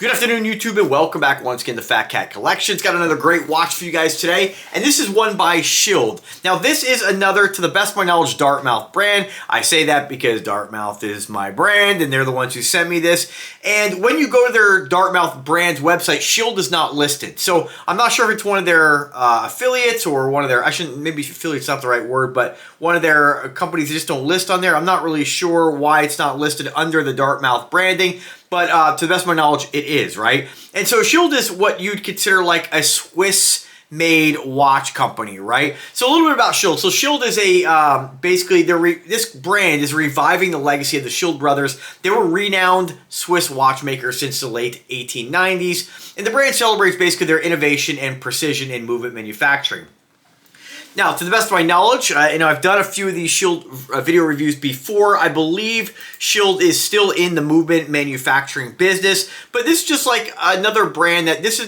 Good afternoon, YouTube, and welcome back once again to Phatkat Collections. Got another great watch for you guys today, and this is one by Schild. Now, this is another, to the best of my knowledge, Dartmouth brand. I say that because Dartmouth is my brand, and they're the ones who sent me this. And when you go to their Dartmouth brand's website, Schild is not listed. So I'm not sure if it's one of their affiliates or one of their, maybe affiliate's not the right word, but one of their companies they just don't list on there. I'm not really sure why it's not listed under the Dartmouth branding. But to the best of my knowledge, it is, right? And so Schild is what you'd consider like a Swiss-made watch company, right? So a little bit about Schild. So Schild is a, basically, this brand is reviving the legacy of the Schild brothers. They were renowned Swiss watchmakers since the late 1890s. And the brand celebrates basically their innovation and precision in movement manufacturing. Now, to the best of my knowledge, I've done a few of these Schild video reviews before. I believe Schild is still in the movement manufacturing business, but this is just like another brand that this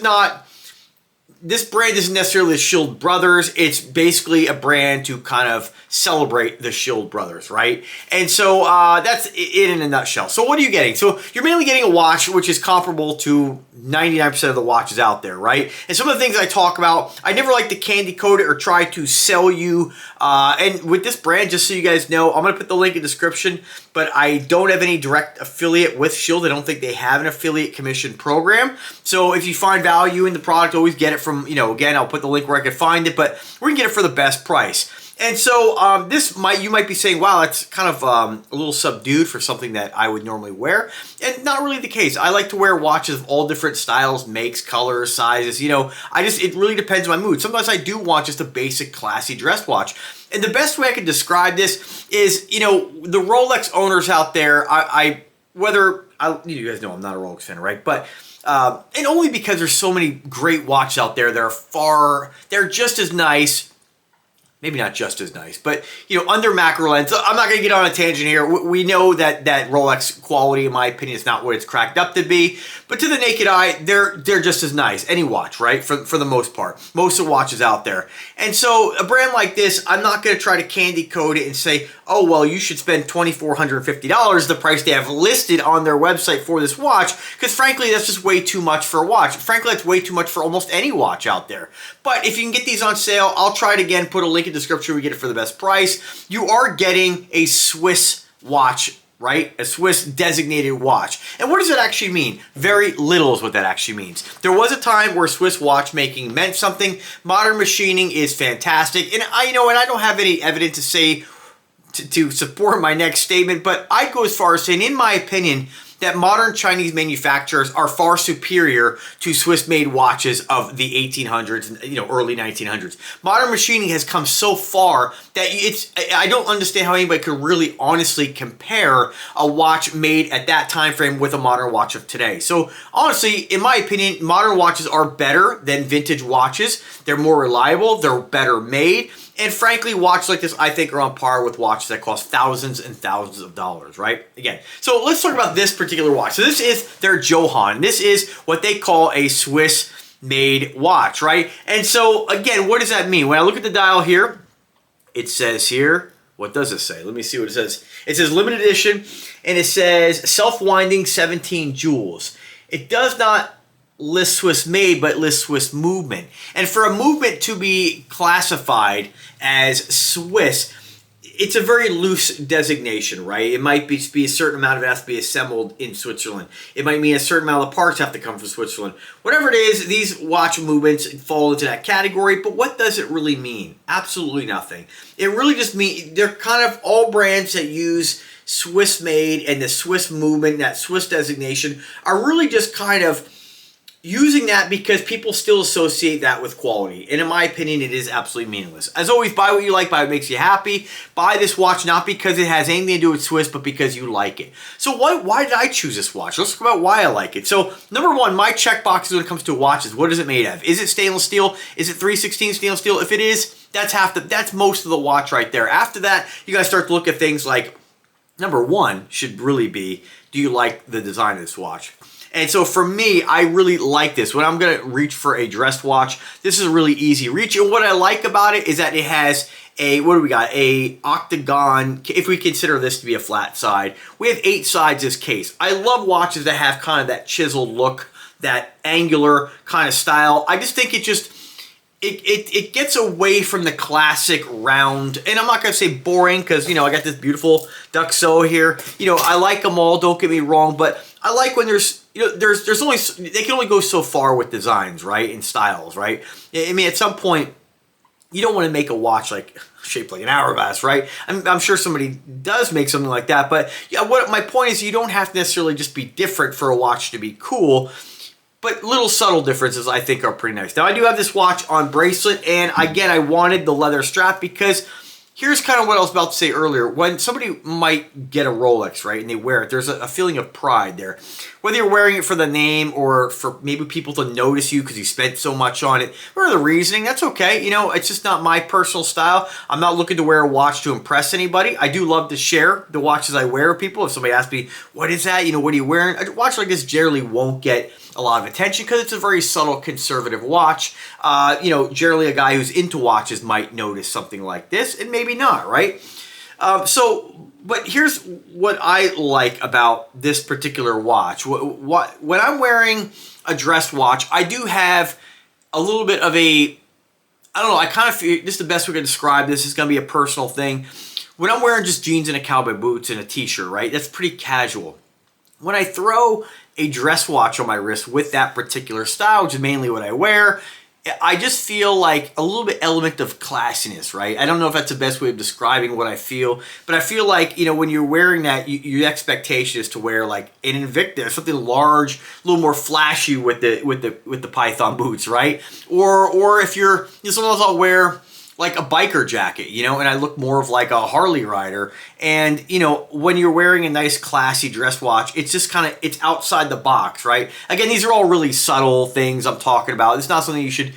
brand isn't necessarily the Schild brothers. It's basically a brand to kind of celebrate the Schild brothers, right? And so that's it in a nutshell. So what are you getting? So you're mainly getting a watch which is comparable to 99% of the watches out there, right? And some of the things I talk about, I never like to candy coat it or try to sell you. And with this brand, just so you guys know, I'm going to put the link in the description, but I don't have any direct affiliate with Schild. I don't think they have an affiliate commission program. So if you find value in the product, always get it from, again, I'll put the link where I can find it, but we're going to get it for the best price. And so you might be saying, wow, that's kind of a little subdued for something that I would normally wear. And not really the case. I like to wear watches of all different styles, makes, colors, sizes. It really depends on my mood. Sometimes I do want just a basic, classy dress watch. And the best way I can describe this is, the Rolex owners out there, you guys know I'm not a Rolex fan, right? But and only because there's so many great watches out there that they're just as nice. Maybe not just as nice, but, under macro lens, I'm not going to get on a tangent here. We know that Rolex quality, in my opinion, is not what it's cracked up to be. But to the naked eye, they're just as nice. Any watch, right? For the most part. Most of the watches out there. And so a brand like this, I'm not going to try to candy coat it and say, oh, well, you should spend $2,450, the price they have listed on their website for this watch, because frankly, that's just way too much for a watch. Frankly, that's way too much for almost any watch out there. But if you can get these on sale, I'll try it again, put a link in the description, we get it for the best price. You are getting a Swiss watch, right? A Swiss designated watch. And what does that actually mean? Very little is what that actually means. There was a time where Swiss watchmaking meant something. Modern machining is fantastic. And I don't have any evidence to say to support my next statement, but I'd go as far as saying, in my opinion, that modern Chinese manufacturers are far superior to Swiss-made watches of the 1800s and early 1900s. Modern machining has come so far that I don't understand how anybody could really honestly compare a watch made at that time frame with a modern watch of today. So honestly, in my opinion, modern watches are better than vintage watches. They're more reliable, they're better made. And frankly, watches like this, I think, are on par with watches that cost thousands and thousands of dollars, right? Again, so let's talk about this particular watch. So this is their Johann. This is what they call a Swiss-made watch, right? And so, again, what does that mean? When I look at the dial here, it says here, what does it say? Let me see what it says. It says limited edition, and it says self-winding 17 jewels. It does not list Swiss made, but list Swiss movement. And for a movement to be classified as Swiss, it's a very loose designation, right? It might be a certain amount of it has to be assembled in Switzerland. It might mean a certain amount of parts have to come from Switzerland. Whatever it is, these watch movements fall into that category, but what does it really mean? Absolutely nothing. It really just means they're kind of all brands that use Swiss made and the Swiss movement, that Swiss designation, are really just kind of using that because people still associate that with quality. And in my opinion, it is absolutely meaningless. As always, buy what you like, buy what makes you happy. Buy this watch not because it has anything to do with Swiss, but because you like it. So why did I choose this watch? Let's talk about why I like it. So number one, my checkboxes when it comes to watches, what is it made of? Is it stainless steel? Is it 3/16 stainless steel? If it is, that's most of the watch right there. After that, you gotta start to look at things like, number one should really be, do you like the design of this watch? And so for me, I really like this. When I'm going to reach for a dress watch, this is a really easy reach. And what I like about it is that it has a, what do we got? A octagon, if we consider this to be a flat side. We have 8 sides this case. I love watches that have kind of that chiseled look that angular kind of style. I just think it gets away from the classic round, and I'm not going to say boring because, you know, I got this beautiful duck so here. You know, I like them all, don't get me wrong, but I like when there's, you know, there's only, they can only go so far with designs, right, and styles, right? I mean, at some point, you don't want to make a watch like shaped like an hourglass, right? I'm sure somebody does make something like that, but yeah, what my point is, you don't have to necessarily just be different for a watch to be cool. But little subtle differences, I think, are pretty nice. Now, I do have this watch on bracelet, and again, I wanted the leather strap because here's kind of what I was about to say earlier. When somebody might get a Rolex, right, and they wear it, there's a feeling of pride there. Whether you're wearing it for the name or for maybe people to notice you because you spent so much on it, or the reasoning, that's okay. You know, it's just not my personal style. I'm not looking to wear a watch to impress anybody. I do love to share the watches I wear with people. If somebody asks me, what is that? You know, what are you wearing? A watch like this generally won't get a lot of attention because it's a very subtle conservative watch. You know, generally a guy who's into watches might notice something like this and maybe not, right? But here's what I like about this particular watch. When I'm wearing a dress watch, I do have a little bit of a, I don't know, I kind of feel, this is the best way to describe this. It's going to be a personal thing. When I'm wearing just jeans and a cowboy boots and a t-shirt, right, that's pretty casual. When I throw a dress watch on my wrist with that particular style, which is mainly what I wear, I just feel like a little bit element of classiness, right? I don't know if that's the best way of describing what I feel, but I feel like, you know, when you're wearing that, your expectation is to wear like an Invictus, something large, a little more flashy with the Python boots, right? Or if you're, you know, sometimes I'll wear like a biker jacket, you know, and I look more of like a Harley rider. And, you know, when you're wearing a nice classy dress watch, it's just kind of, it's outside the box, right? Again, these are all really subtle things I'm talking about. It's not something you should,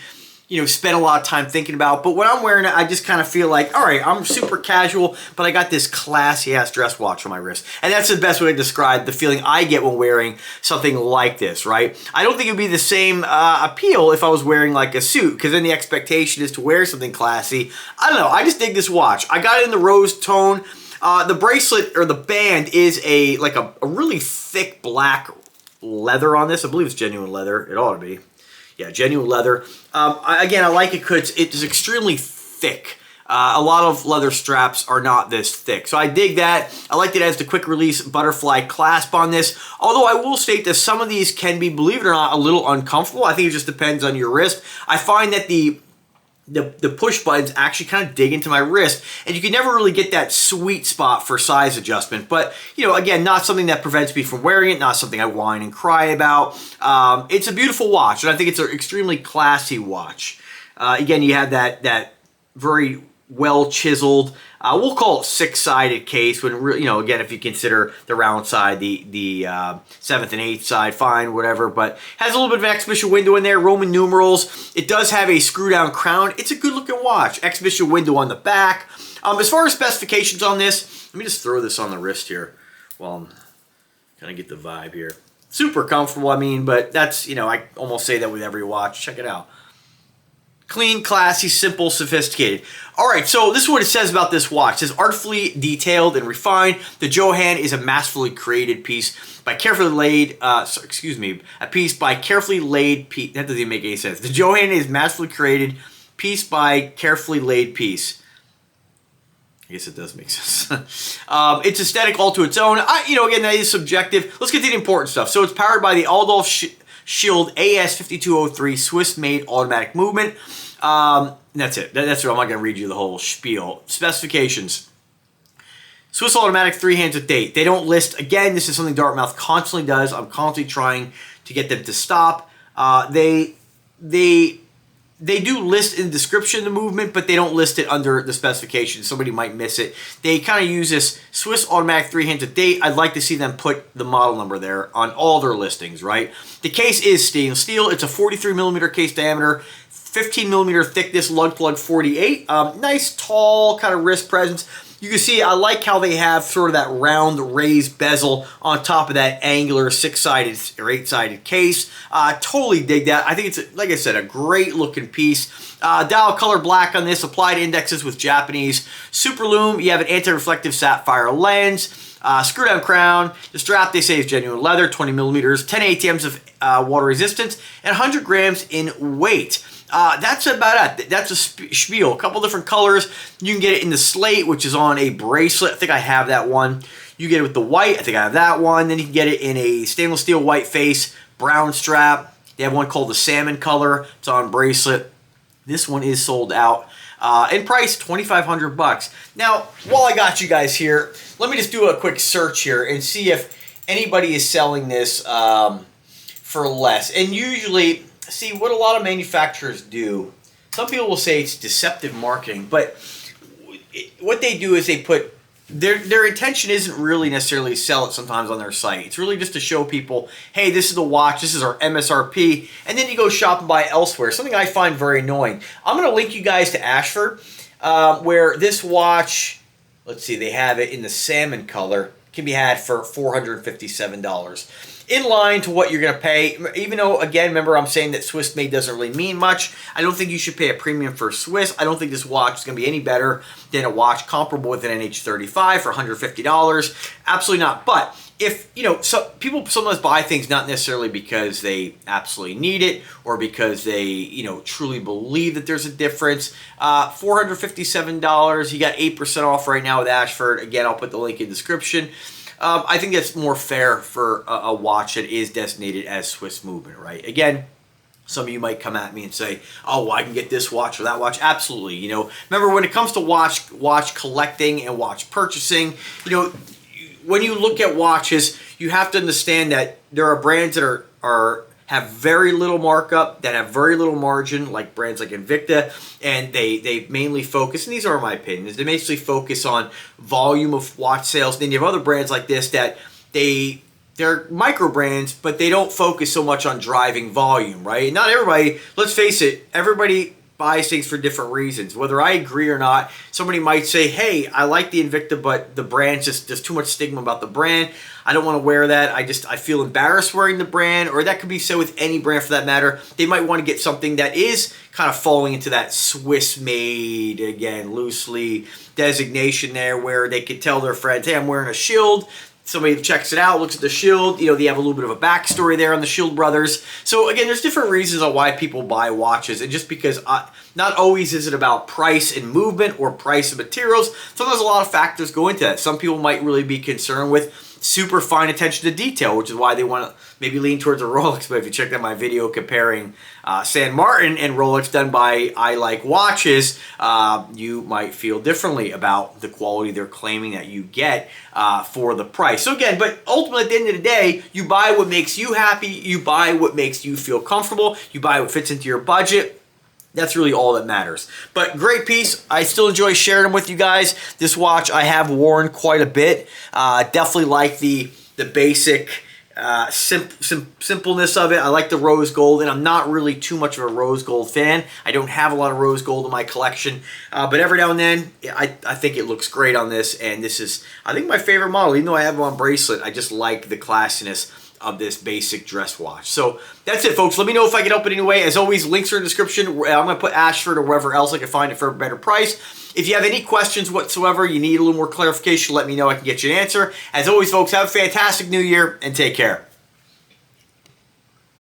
you know, spend a lot of time thinking about. But when I'm wearing it, I just kind of feel like, all right, I'm super casual, but I got this classy ass dress watch on my wrist. And that's the best way to describe the feeling I get when wearing something like this, right? I don't think it'd be the same appeal if I was wearing like a suit, because then the expectation is to wear something classy. I don't know. I just dig this watch. I got it in the rose tone. The bracelet or the band is a really thick black leather on this. I believe it's genuine leather. It ought to be. Yeah, genuine leather. Again, I like it because it is extremely thick. A lot of leather straps are not this thick. So I dig that. I like that it has the quick release butterfly clasp on this. Although I will state that some of these can be, believe it or not, a little uncomfortable. I think it just depends on your wrist. I find that the push buttons actually kind of dig into my wrist, and you can never really get that sweet spot for size adjustment. But, you know, again, not something that prevents me from wearing it, not something I whine and cry about. It's a beautiful watch, and I think it's an extremely classy watch. Again, you have that very well chiseled, we'll call it six-sided case, when, you know, again, if you consider the round side, the 7th and 8th side, fine, whatever, but has a little bit of an exhibition window in there, Roman numerals. It does have a screw-down crown. It's a good-looking watch. Exhibition window on the back. As far as specifications on this, let me just throw this on the wrist here while I'm kind of get the vibe here. Super comfortable, I mean, but that's, you know, I almost say that with every watch. Check it out. Clean, classy, simple, sophisticated. All right, so this is what it says about this watch. It says, artfully detailed and refined, the Johann is a masterfully created piece by carefully laid, a piece by carefully laid piece. That doesn't even make any sense. The Johann is masterfully created piece by carefully laid piece. I guess it does make sense. It's aesthetic all to its own. Again, that is subjective. Let's get to the important stuff. So it's powered by the Aldolf Schild AS5203 Swiss-made automatic movement. That's it. That's it. I'm not going to read you the whole spiel. Specifications. Swiss automatic, 3 hands of date. They don't list, again, this is something Dartmouth constantly does. I'm constantly trying to get them to stop. They do list in the description the movement, but they don't list it under the specifications. Somebody might miss it. They kind of use this Swiss automatic 3 hands of date. I'd like to see them put the model number there on all their listings, right? The case is stainless steel. It's a 43 millimeter case diameter, 15 millimeter thickness, lug plug 48. Nice, tall kind of wrist presence. You can see, I like how they have sort of that round raised bezel on top of that angular 6-sided or 8-sided case. Totally dig that. I think it's, like I said, a great looking piece. Dial color black on this, applied indexes with Japanese super lume. You have an anti-reflective sapphire lens. Screw down crown. The strap, they say, is genuine leather, 20 millimeters, 10 ATMs of water resistance, and 100 grams in weight. That's about it. That's a spiel. A couple different colors. You can get it in the slate, which is on a bracelet. I think I have that one. You get it with the white. I think I have that one. Then you can get it in a stainless steel white face, brown strap. They have one called the salmon color. It's on bracelet. This one is sold out. In price, $2,500. Now, while I got you guys here, let me just do a quick search here and see if anybody is selling this for less. And usually, see, what a lot of manufacturers do, some people will say it's deceptive marketing, but what they do is they put, their intention isn't really necessarily to sell it sometimes on their site. It's really just to show people, hey, this is the watch, this is our MSRP, and then you go shop and buy elsewhere. Something I find very annoying. I'm going to link you guys to Ashford, where this watch, let's see, they have it in the salmon color, can be had for $457. In line to what you're going to pay, even though, again, remember I'm saying that Swiss made doesn't really mean much. I don't think you should pay a premium for Swiss. I don't think this watch is going to be any better than a watch comparable with an NH35 for $150. Absolutely not. But if, you know, so people sometimes buy things not necessarily because they absolutely need it or because they, you know, truly believe that there's a difference. $457, you got 8% off right now with Ashford. Again, I'll put the link in the description. I think that's more fair for a watch that is designated as Swiss movement, right? Again, some of you might come at me and say, oh, well, I can get this watch or that watch. Absolutely. You know, remember when it comes to watch collecting and watch purchasing, you know, when you look at watches, you have to understand that there are brands that have very little markup, that have very little margin, like brands like Invicta, and they mainly focus, and these are my opinions, they basically focus on volume of watch sales. Then you have other brands like this that they're micro brands, but they don't focus so much on driving volume, right? Not everybody, let's face it, everybody buys things for different reasons. Whether I agree or not, somebody might say, hey, I like the Invicta, but the brand, there's too much stigma about the brand. I don't want to wear that. I feel embarrassed wearing the brand, or that could be said with any brand for that matter. They might want to get something that is kind of falling into that Swiss made, again, loosely designation there, where they could tell their friends, hey, I'm wearing a Schild. Somebody checks it out, looks at the Schild, you know, they have a little bit of a backstory there on the Schild brothers. So again, there's different reasons on why people buy watches, and just because not always is it about price and movement or price of materials. Sometimes a lot of factors go into that. Some people might really be concerned with super fine attention to detail, which is why they want to maybe lean towards a Rolex. But if you check out my video comparing San Martin and Rolex done by I Like Watches, you might feel differently about the quality they're claiming that you get for the price. So again, but ultimately at the end of the day, you buy what makes you happy, you buy what makes you feel comfortable, you buy what fits into your budget. That's really all that matters. But great piece. I still enjoy sharing them with you guys. This watch I have worn quite a bit. Definitely like the basic simpleness of it. I like the rose gold, and I'm not really too much of a rose gold fan. I don't have a lot of rose gold in my collection, but every now and then I think it looks great on this, and this is, I think, my favorite model. Even though I have it on bracelet, I just like the classiness of this basic dress watch. So that's it, folks. Let me know if I can help in any way. As always, links are in the description. I'm going to put Ashford or wherever else I can find it for a better price. If you have any questions whatsoever, you need a little more clarification, let me know. I can get you an answer. As always, folks, have a fantastic new year and take care.